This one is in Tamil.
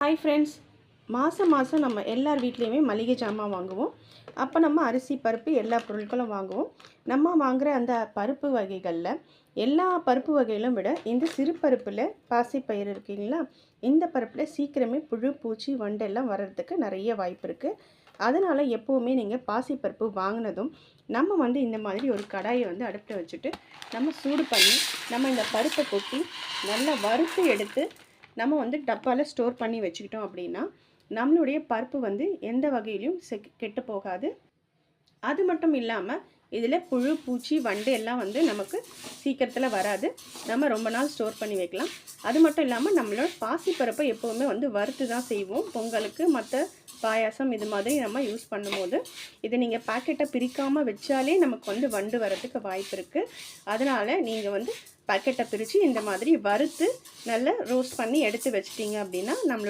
ஹாய் ஃப்ரெண்ட்ஸ், மாதம் மாதம் நம்ம எல்லார் வீட்லேயுமே மளிகை ஜாமான் வாங்குவோம். அப்போ நம்ம அரிசி பருப்பு எல்லா பொருட்களும் வாங்குவோம். நம்ம வாங்குகிற அந்த பருப்பு வகைகளில் எல்லா பருப்பு வகைகளும் விட இந்த சிறு பருப்பில் பாசிப்பயிறு இருக்குங்களா, இந்த பருப்பில் சீக்கிரமே புழு பூச்சி வண்டெல்லாம் வர்றதுக்கு நிறைய வாய்ப்பு இருக்குது. அதனால் எப்போவுமே நீங்கள் பாசிப்பருப்பு வாங்கினதும் நம்ம இந்த மாதிரி ஒரு கடாயை அடுப்பில் வச்சுட்டு நம்ம சூடு பண்ணி நம்ம இந்த பருப்பை கொட்டி நல்லா வறுத்து எடுத்து நம்ம டப்பாவில் ஸ்டோர் பண்ணி வச்சுக்கிட்டோம் அப்படின்னா நம்மளுடைய பருப்பு எந்த வகையிலையும் கெட்டு போகாது. அது மட்டும் இல்லாமல் இதில் புழு பூச்சி வண்டு எல்லாம் நமக்கு சீக்கிரத்தில் வராது. நம்ம ரொம்ப நாள் ஸ்டோர் பண்ணி வைக்கலாம். அது மட்டும் இல்லாமல் நம்மளோட பாசிப்பருப்பை எப்போவுமே வறுத்து தான் செய்வோம். பொங்கலுக்கு மற்ற பாயாசம் இது மாதிரி நம்ம யூஸ் பண்ணும்போது இதை நீங்கள் பேக்கெட்டை பிரிக்காமல் வச்சாலே நமக்கு வண்டு வரதுக்கு வாய்ப்பு இருக்குது. அதனால் நீங்கள் பாக்கெட்டை பிரித்து இந்த மாதிரி வறுத்து நல்லா ரோஸ்ட் பண்ணி எடுத்து வச்சிட்டிங்க அப்படின்னா நம்மளோட